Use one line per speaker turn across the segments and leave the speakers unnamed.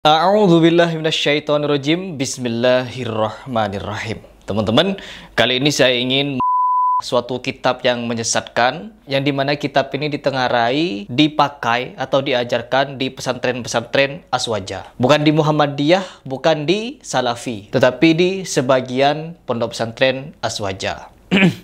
A'udzubillahi minasyaitonirrajim. Bismillahirrahmanirrahim. Teman-teman, kali ini saya ingin suatu kitab yang menyesatkan, yang dimana kitab ini ditengarai, dipakai atau diajarkan di pesantren-pesantren Aswaja. Bukan di Muhammadiyah, bukan di Salafi, tetapi di sebagian pondok pesantren Aswaja.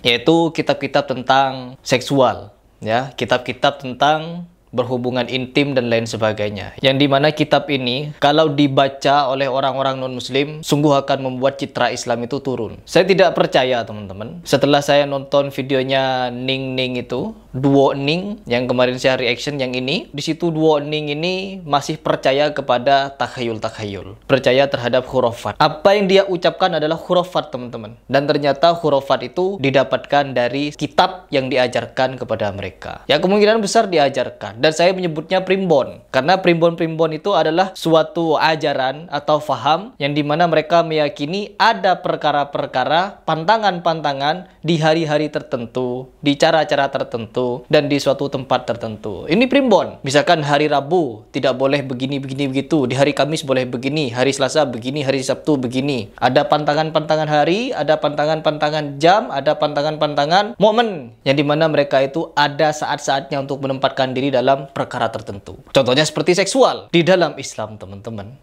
Yaitu kitab-kitab tentang seksual, ya, kitab-kitab tentang berhubungan intim dan lain sebagainya, yang dimana kitab ini kalau dibaca oleh orang-orang non-muslim sungguh akan membuat citra Islam itu turun. Saya tidak percaya, teman-teman. Setelah saya nonton videonya Ning itu, Duo Ning yang kemarin saya reaction, yang ini, di situ Duo Ning ini masih percaya kepada takhayul, percaya terhadap khurafat. Apa yang dia ucapkan adalah khurafat, teman-teman, dan ternyata khurafat itu didapatkan dari kitab yang diajarkan kepada mereka. Ya, kemungkinan besar diajarkan. Dan saya menyebutnya primbon, karena primbon itu adalah suatu ajaran atau faham yang dimana mereka meyakini ada perkara-perkara, pantangan-pantangan di hari-hari tertentu, di cara-cara tertentu, dan di suatu tempat tertentu. Ini primbon. Misalkan hari Rabu tidak boleh begini begitu, di hari Kamis boleh begini, hari Selasa begini, hari Sabtu begini. Ada pantangan-pantangan hari, ada pantangan-pantangan jam, ada pantangan-pantangan momen, yang dimana mereka itu ada saat-saatnya untuk menempatkan diri dalam perkara tertentu. Contohnya seperti seksual. Di dalam Islam, teman-teman,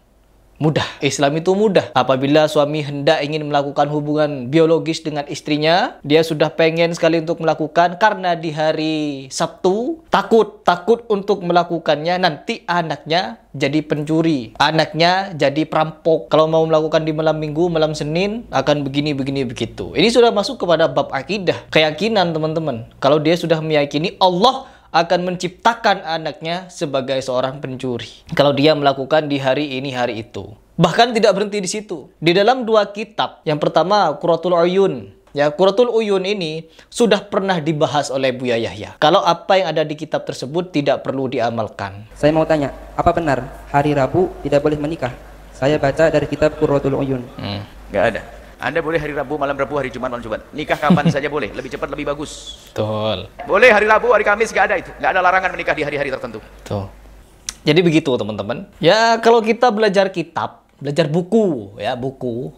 mudah. Islam itu mudah. Apabila suami hendak ingin melakukan hubungan biologis dengan istrinya, dia sudah pengen sekali untuk melakukan, karena di hari Sabtu takut untuk melakukannya, nanti anaknya jadi pencuri, anaknya jadi perampok. Kalau mau melakukan di malam Minggu, malam Senin akan begini begitu. Ini sudah masuk kepada bab akidah, keyakinan, teman-teman. Kalau dia sudah meyakini Allah akan menciptakan anaknya sebagai seorang pencuri kalau dia melakukan di hari ini, hari itu. Bahkan tidak berhenti di situ. Di dalam dua kitab, yang pertama Qurratul Uyun, ya, Qurratul Uyun ini sudah pernah dibahas oleh Buya Yahya. Kalau apa yang ada di kitab tersebut tidak perlu diamalkan.
Saya mau tanya, apa benar hari Rabu tidak boleh menikah? Saya baca dari kitab Qurratul Uyun.
Nggak ada. Anda boleh hari Rabu, malam Rabu, hari Jumat, malam Jumat. Nikah kapan saja boleh, lebih cepat lebih bagus.
Betul.
Boleh hari Rabu, hari Kamis, nggak ada itu. Nggak ada larangan menikah di hari-hari tertentu.
Tuh. Jadi begitu, teman-teman. Ya, kalau kita belajar kitab, belajar buku,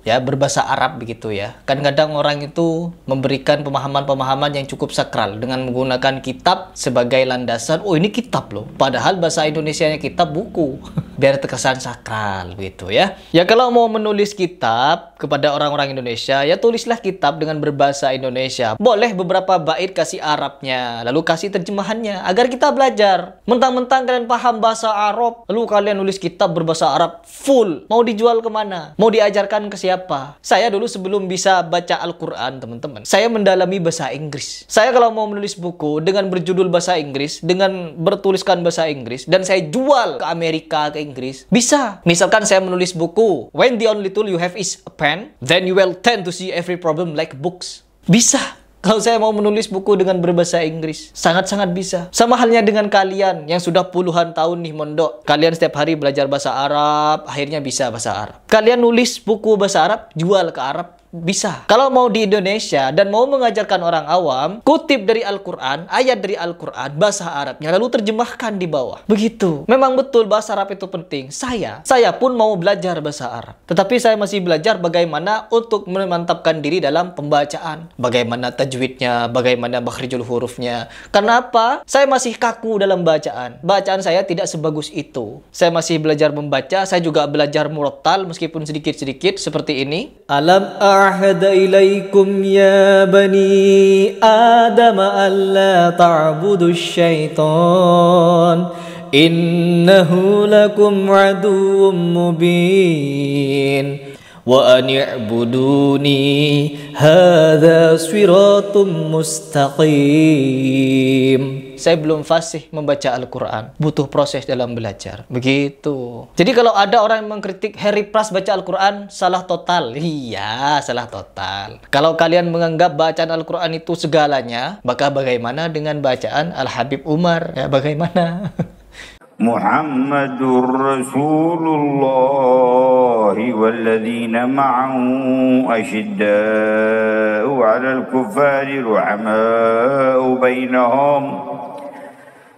ya, berbahasa Arab begitu ya. Kadang-kadang orang itu memberikan pemahaman-pemahaman yang cukup sakral dengan menggunakan kitab sebagai landasan. Oh, ini kitab loh. Padahal bahasa Indonesianya kitab buku. Biar terkesan sakral begitu ya. Ya, kalau mau menulis kitab kepada orang-orang Indonesia, ya tulislah kitab dengan berbahasa Indonesia. Boleh beberapa bait kasih Arabnya, lalu kasih terjemahannya agar kita belajar. Mentang-mentang kalian paham bahasa Arab, lalu kalian nulis kitab berbahasa Arab full. Mau dijual kemana? Mau diajarkan ke siapa? Saya dulu sebelum bisa baca Al-Quran, teman-teman, saya mendalami bahasa Inggris. Saya kalau mau menulis buku dengan berjudul bahasa Inggris, dengan bertuliskan bahasa Inggris, dan saya jual ke Amerika, ke Inggris, bisa. Misalkan saya menulis buku, when the only tool you have is a pen, then you will tend to see every problem like books. Bisa. Kalau saya mau menulis buku dengan berbahasa Inggris, sangat-sangat bisa. Sama halnya dengan kalian yang sudah puluhan tahun nih mondok. Kalian setiap hari belajar bahasa Arab, akhirnya bisa bahasa Arab. Kalian nulis buku bahasa Arab, jual ke Arab, bisa. Kalau mau di Indonesia dan mau mengajarkan orang awam, kutip dari Al-Quran, ayat dari Al-Quran, bahasa Arabnya, lalu terjemahkan di bawah. Begitu. Memang betul bahasa Arab itu penting. Saya pun mau belajar bahasa Arab. Tetapi saya masih belajar bagaimana untuk memantapkan diri dalam pembacaan. Bagaimana tajwidnya, bagaimana makhrijul hurufnya. Karena apa? Saya masih kaku dalam bacaan. Bacaan saya tidak sebagus itu. Saya masih belajar membaca, saya juga belajar murattal meskipun sedikit-sedikit seperti ini. Alam أعهد إليكم يا بني آدم ألا تعبدوا الشيطان إنه لكم عدو مبين وأن اعبدوني هذا صراط مستقيم. Saya belum fasih membaca Al-Quran. Butuh proses dalam belajar. Begitu. Jadi kalau ada orang yang mengkritik Harry Pras baca Al-Quran, salah total. Iya, salah total. Kalau kalian menganggap bacaan Al-Quran itu segalanya, maka bagaimana dengan bacaan Al-Habib Umar? Ya, bagaimana?
Muhammadur Rasulullah walladzina ma'ahu asyidda'u 'alal kuffari ruhama'u bainahum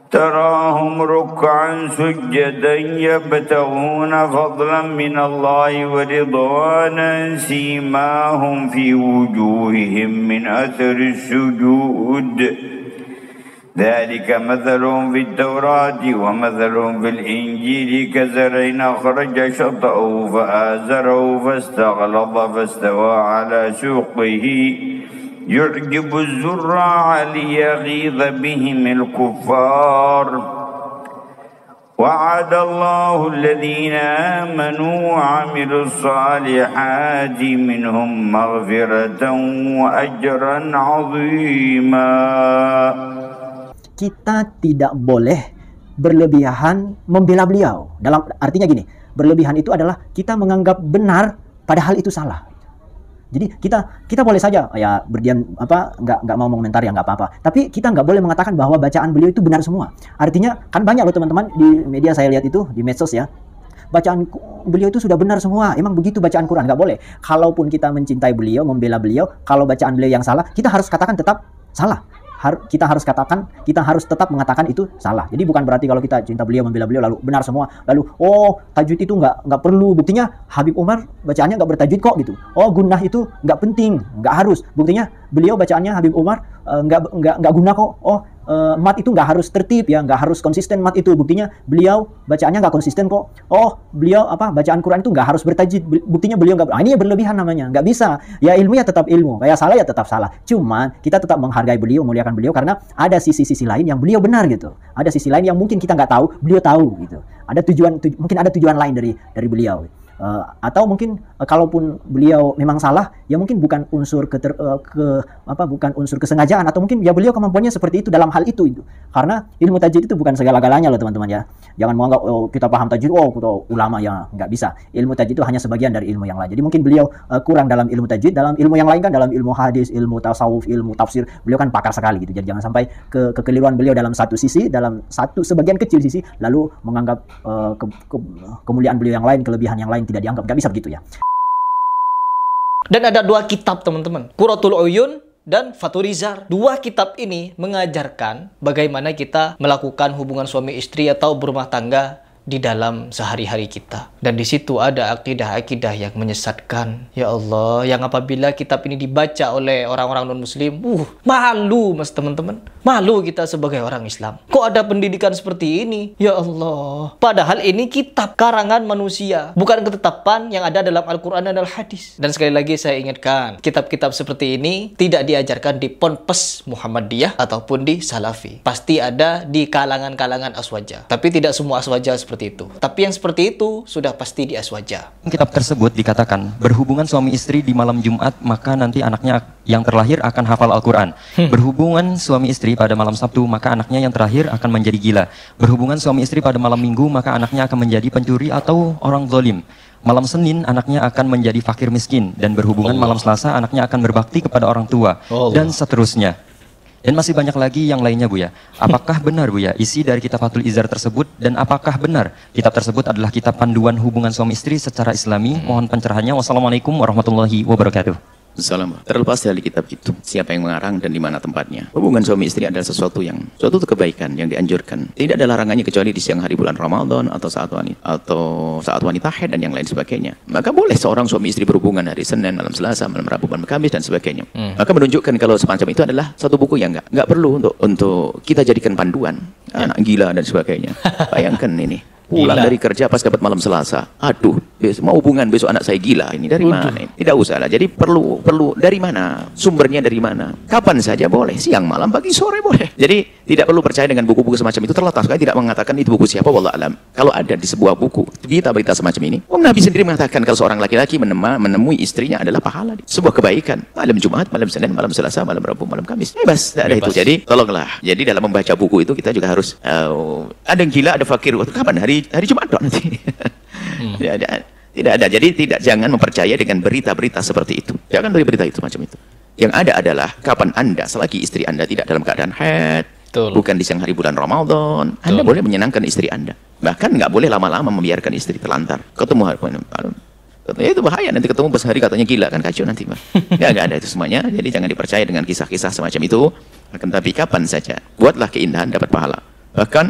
تراهم ركعا سجدا يبتغون فضلا من الله ورضوانا سيماهم في وجوههم من أثر السجود ذلك مثلهم في التوراة ومثلهم في الإنجيل كزرع أخرج شطأه فآزره فاستغلظ فاستوى على سوقه يعجب الزراع ليغيظ بهم الكفار وعد الله الذين آمنوا وعملوا الصالحات منهم مغفرة وأجرا عظيما.
Kita tidak boleh berlebihan membela beliau. Artinya gini, berlebihan itu adalah kita menganggap benar padahal itu salah. Jadi kita boleh saja ya berdiam nggak mau mengomentar ya nggak apa-apa. Tapi kita nggak boleh mengatakan bahwa bacaan beliau itu benar semua. Artinya kan banyak loh teman-teman di media saya lihat itu di medsos ya. Bacaan beliau itu sudah benar semua. Emang begitu bacaan Quran? Nggak boleh. Kalaupun kita mencintai beliau, membela beliau, kalau bacaan beliau yang salah, kita harus katakan tetap salah. Kita harus tetap mengatakan itu salah. Jadi bukan berarti kalau kita cinta beliau, membela beliau lalu benar semua, lalu tajwid itu nggak perlu. Buktinya Habib Umar bacaannya nggak bertajwid kok gitu. Gunnah itu nggak penting, nggak harus. Buktinya beliau bacaannya Habib Umar nggak guna kok. Mat itu nggak harus tertib ya, nggak harus konsisten mat itu. Buktinya beliau bacaannya nggak konsisten kok. Beliau bacaan Quran itu nggak harus bertajwid. Buktinya beliau nggak. Ini berlebihan namanya, nggak bisa. Ya ilmu ya tetap ilmu, kayak salah ya tetap salah. Cuman kita tetap menghargai beliau, muliakan beliau karena ada sisi-sisi lain yang beliau benar gitu. Ada sisi lain yang mungkin kita nggak tahu, beliau tahu gitu. Ada mungkin ada tujuan lain dari beliau. Atau mungkin kalaupun beliau memang salah, ya mungkin bukan unsur bukan unsur kesengajaan, atau mungkin ya beliau kemampuannya seperti itu dalam hal itu. Karena ilmu tajwid itu bukan segala-galanya loh teman-teman ya. Jangan menganggap kita paham tajwid, kita ulama ya, nggak bisa. Ilmu tajwid itu hanya sebagian dari ilmu yang lain. Jadi mungkin beliau kurang dalam ilmu tajwid, dalam ilmu yang lain kan, dalam ilmu hadis, ilmu tasawuf, ilmu tafsir, beliau kan pakar sekali gitu. Jadi jangan sampai kekeliruan beliau dalam satu sisi, dalam sebagian kecil sisi, lalu menganggap kemuliaan beliau yang lain, kelebihan yang lain tidak dianggap. Nggak bisa begitu ya.
Dan ada dua kitab teman-teman, Qurratul Uyun dan Faturizar. Dua kitab ini mengajarkan bagaimana kita melakukan hubungan suami istri atau berumah tangga di dalam sehari-hari kita. Dan di situ ada akidah-akidah yang menyesatkan. Ya Allah, yang apabila kitab ini dibaca oleh orang-orang non-muslim, malu mas teman-teman. Malu kita sebagai orang Islam. Kok ada pendidikan seperti ini? Ya Allah. Padahal ini kitab karangan manusia, bukan ketetapan yang ada dalam Al-Quran dan Al-Hadis. Dan sekali lagi saya ingatkan, kitab-kitab seperti ini tidak diajarkan di Ponpes Muhammadiyah ataupun di Salafi. Pasti ada di kalangan-kalangan aswaja. Tapi tidak semua aswaja seperti itu. Tapi yang seperti itu sudah pasti di aswaja.
Kitab tersebut dikatakan berhubungan suami istri di malam Jumat, maka nanti anaknya yang terlahir akan hafal Al-Quran. Berhubungan suami istri pada malam Sabtu, maka anaknya yang terakhir akan menjadi gila. Berhubungan suami istri pada malam Minggu, maka anaknya akan menjadi pencuri atau orang zalim. Malam Senin anaknya akan menjadi fakir miskin, dan berhubungan malam Selasa anaknya akan berbakti kepada orang tua, dan seterusnya. Dan masih banyak lagi yang lainnya Buya. Apakah benar Buya isi dari kitab Fathul Izar tersebut, dan apakah benar kitab tersebut adalah kitab panduan hubungan suami istri secara Islami? Mohon pencerahannya. Wassalamualaikum warahmatullahi wabarakatuh.
Salam. Terlepas dari kitab itu, siapa yang mengarang dan di mana tempatnya. Hubungan suami istri adalah suatu kebaikan yang dianjurkan. Tidak ada larangannya kecuali di siang hari bulan Ramadan atau saat wanita haid dan yang lain sebagainya. Maka boleh seorang suami istri berhubungan hari Senin, malam Selasa, malam Rabu, malam Kamis dan sebagainya. Maka menunjukkan kalau semacam itu adalah satu buku yang nggak perlu untuk kita jadikan panduan. Anak gila dan sebagainya. Bayangkan ini. Pulang dari kerja pas dapat malam Selasa. Aduh, mau hubungan besok anak saya gila ini. Dari mana? Tidak usah lah. Jadi perlu dari mana? Sumbernya dari mana? Kapan saja boleh. Siang, malam, pagi, sore boleh. Jadi tidak perlu percaya dengan buku-buku semacam itu. Terlepas saya tidak mengatakan itu buku siapa, wallah alam. Kalau ada di sebuah buku berita semacam ini, Nabi sendiri mengatakan kalau seorang laki-laki menemui istrinya adalah pahala, sebuah kebaikan. Malam Jumat, malam Senin, malam Selasa, malam Rabu, malam Kamis. Bebas, tidak ada itu. Jadi tolonglah. Jadi dalam membaca buku itu kita juga harus ada yang gila, ada fakir. Kapan hari Jumat dong nanti. Tidak ada. Jadi jangan mempercaya dengan berita-berita seperti itu. Jangan beri berita itu macam itu. Yang ada adalah kapan Anda selagi istri Anda tidak dalam keadaan haid, bukan di siang hari bulan Ramadan, Anda boleh menyenangkan istri Anda. Bahkan nggak boleh lama-lama membiarkan istri terlantar. Ketemu itu bahaya, nanti ketemu pas hari katanya gila, kan kacau nanti. Nggak ada itu semuanya. Jadi jangan dipercaya dengan kisah-kisah semacam itu. Akan tapi kapan saja buatlah keindahan dapat pahala. Bahkan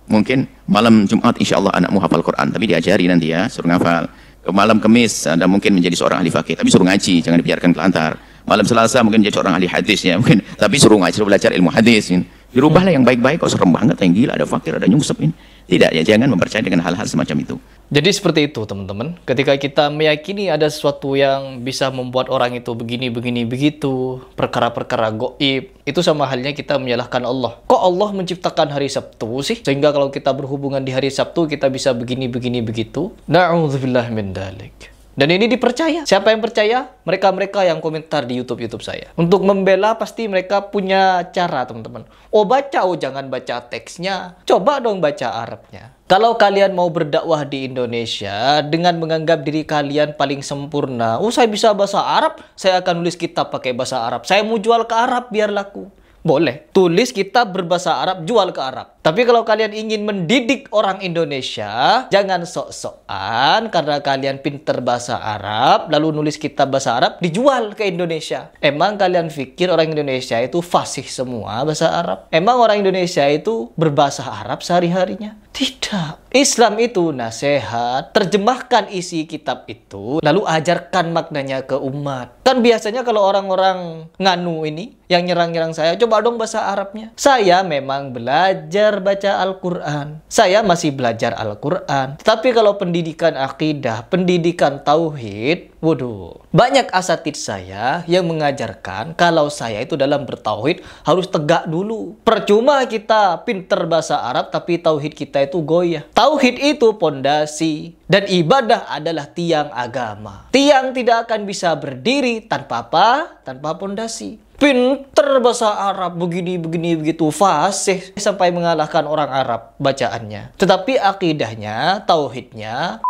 mungkin malam Jumat insya Allah anakmu hafal Quran, tapi diajari nanti ya, suruh ngafal. Ke malam Kamis Anda mungkin menjadi seorang ahli fikih, tapi suruh ngaji, jangan dibiarkan kelantar. Malam Selasa mungkin menjadi seorang ahli hadis ya, mungkin, tapi suruh ngaji, suruh belajar ilmu hadis. Dirubahlah yang baik-baik, kok serem banget, yang gila, ada fakir, ada nyungsep ini. Tidak ya, jangan mempercayai dengan hal-hal semacam itu.
Jadi seperti itu teman-teman. Ketika kita meyakini ada sesuatu yang bisa membuat orang itu begini, begitu, perkara-perkara goib, itu sama halnya kita menyalahkan Allah. Kok Allah menciptakan hari Sabtu sih? Sehingga kalau kita berhubungan di hari Sabtu, kita bisa begini, begitu. Na'udzubillah min dalik. Dan ini dipercaya. Siapa yang percaya? Mereka-mereka yang komentar di YouTube saya. Untuk membela pasti mereka punya cara, teman-teman. Oh baca, oh jangan baca teksnya. Coba dong baca Arabnya. Kalau kalian mau berdakwah di Indonesia dengan menganggap diri kalian paling sempurna, oh saya bisa bahasa Arab, saya akan nulis kitab pakai bahasa Arab. Saya mau jual ke Arab biar laku. Boleh. Tulis kitab berbahasa Arab, jual ke Arab. Tapi kalau kalian ingin mendidik orang Indonesia, jangan sok-sokan karena kalian pinter bahasa Arab, lalu nulis kitab bahasa Arab, dijual ke Indonesia. Emang kalian pikir orang Indonesia itu fasih semua bahasa Arab? Emang orang Indonesia itu berbahasa Arab sehari-harinya? Tidak. Islam itu nasihat, terjemahkan isi kitab itu, lalu ajarkan maknanya ke umat. Kan biasanya kalau orang-orang nganu ini, yang nyerang-nyerang saya, coba dong bahasa Arabnya. Saya memang belajar baca Al-Quran. Saya masih belajar Al-Quran. Tapi kalau pendidikan akidah, pendidikan tauhid, waduh. Banyak asatidz saya yang mengajarkan kalau saya itu dalam bertauhid harus tegak dulu. Percuma kita pinter bahasa Arab, tapi tauhid kita itu goyah. Tauhid itu pondasi. Dan ibadah adalah tiang agama. Tiang tidak akan bisa berdiri tanpa apa? Tanpa pondasi. Pinter bahasa Arab, begini, begitu, fasih. Sampai mengalahkan orang Arab bacaannya. Tetapi akidahnya, tauhidnya,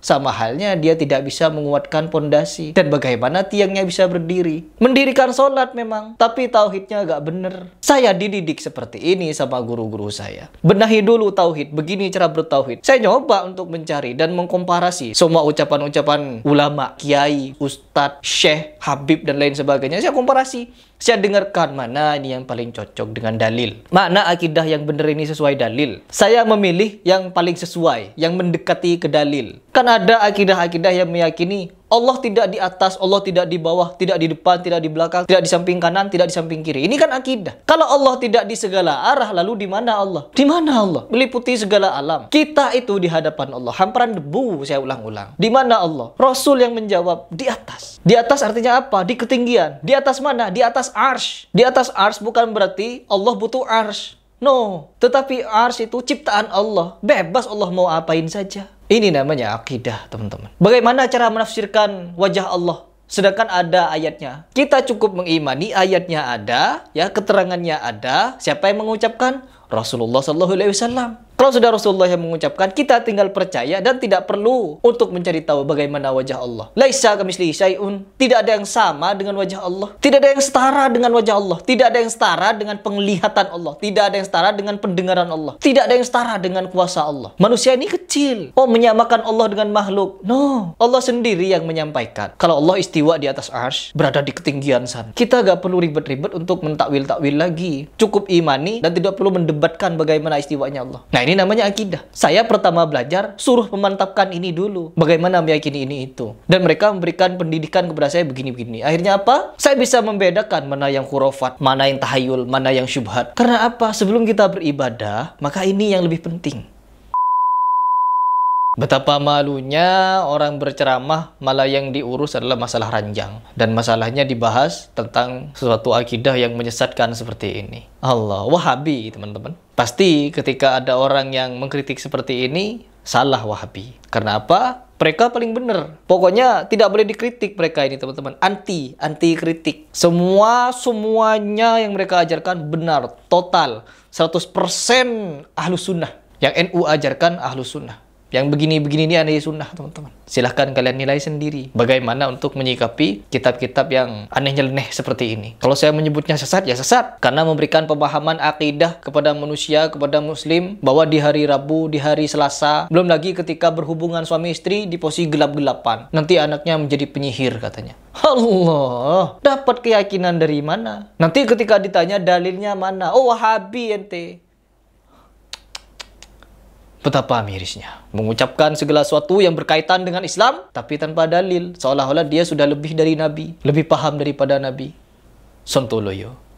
sama halnya dia tidak bisa menguatkan pondasi. Dan bagaimana tiangnya bisa berdiri? Mendirikan sholat memang, tapi tauhidnya agak bener. Saya dididik seperti ini sama guru-guru saya. Benahi dulu tauhid, begini cara bertauhid. Saya nyoba untuk mencari dan mengkomparasi semua ucapan-ucapan ulama, kiai, ustadz, syekh, habib, dan lain sebagainya. Saya komparasi. Saya dengarkan mana ini yang paling cocok dengan dalil. Mana akidah yang benar ini sesuai dalil. Saya memilih yang paling sesuai, yang mendekati ke dalil. Kan ada akidah-akidah yang meyakini Allah tidak di atas, Allah tidak di bawah, tidak di depan, tidak di belakang, tidak di samping kanan, tidak di samping kiri. Ini kan akidah. Kalau Allah tidak di segala arah, lalu di mana Allah? Di mana Allah? Meliputi segala alam. Kita itu di hadapan Allah, hamparan debu, saya ulang-ulang. Di mana Allah? Rasul yang menjawab, di atas. Di atas artinya apa? Di ketinggian. Di atas mana? Di atas arsy. Di atas arsy bukan berarti Allah butuh arsy. No, tetapi arsy itu ciptaan Allah. Bebas Allah mau apain saja. Ini namanya akidah, teman-teman. Bagaimana cara menafsirkan wajah Allah? Sedangkan ada ayatnya. Kita cukup mengimani ayatnya ada, ya keterangannya ada. Siapa yang mengucapkan? Rasulullah SAW. Kalau sudah Rasulullah yang mengucapkan, kita tinggal percaya dan tidak perlu untuk mencari tahu bagaimana wajah Allah. Laisa kamitslihi syai'un. Tidak ada yang sama dengan wajah Allah. Tidak ada yang setara dengan wajah Allah. Tidak ada yang setara dengan penglihatan Allah. Tidak ada yang setara dengan pendengaran Allah. Tidak ada yang setara dengan kuasa Allah. Manusia ini kecil. Oh, menyamakan Allah dengan makhluk. No. Allah sendiri yang menyampaikan. Kalau Allah istiwa di atas arsy, berada di ketinggian sana. Kita gak perlu ribet-ribet untuk mentakwil-takwil lagi. Cukup imani dan tidak perlu mendebatkan bagaimana istiwanya Allah. Nah, ini namanya akidah. Saya pertama belajar, suruh memantapkan ini dulu. Bagaimana meyakini ini itu. Dan mereka memberikan pendidikan kepada saya begini-begini. Akhirnya apa? Saya bisa membedakan mana yang khurafat, mana yang tahayul, mana yang syubhat. Karena apa? Sebelum kita beribadah, maka ini yang lebih penting. Betapa malunya orang berceramah malah yang diurus adalah masalah ranjang. Dan masalahnya dibahas tentang sesuatu akidah yang menyesatkan seperti ini. Allah, Wahabi teman-teman. Pasti ketika ada orang yang mengkritik seperti ini, salah Wahabi. Karena apa? Mereka paling benar. Pokoknya tidak boleh dikritik mereka ini teman-teman. Anti kritik. Semuanya yang mereka ajarkan benar. Total. 100% Ahlus Sunnah. Yang NU ajarkan Ahlus Sunnah. Yang begini-begini ini aneh sunnah, teman-teman. Silahkan kalian nilai sendiri. Bagaimana untuk menyikapi kitab-kitab yang aneh nyeleneh seperti ini. Kalau saya menyebutnya sesat, ya sesat. Karena memberikan pemahaman akidah kepada manusia, kepada muslim. Bahwa di hari Rabu, di hari Selasa. Belum lagi ketika berhubungan suami istri di posisi gelap-gelapan. Nanti anaknya menjadi penyihir katanya. Allah, dapat keyakinan dari mana? Nanti ketika ditanya dalilnya mana? Oh, Wahabi ente. Betapa mirisnya. Mengucapkan segala sesuatu yang berkaitan dengan Islam, tapi tanpa dalil. Seolah-olah dia sudah lebih dari Nabi. Lebih paham daripada Nabi. Sontoloyo.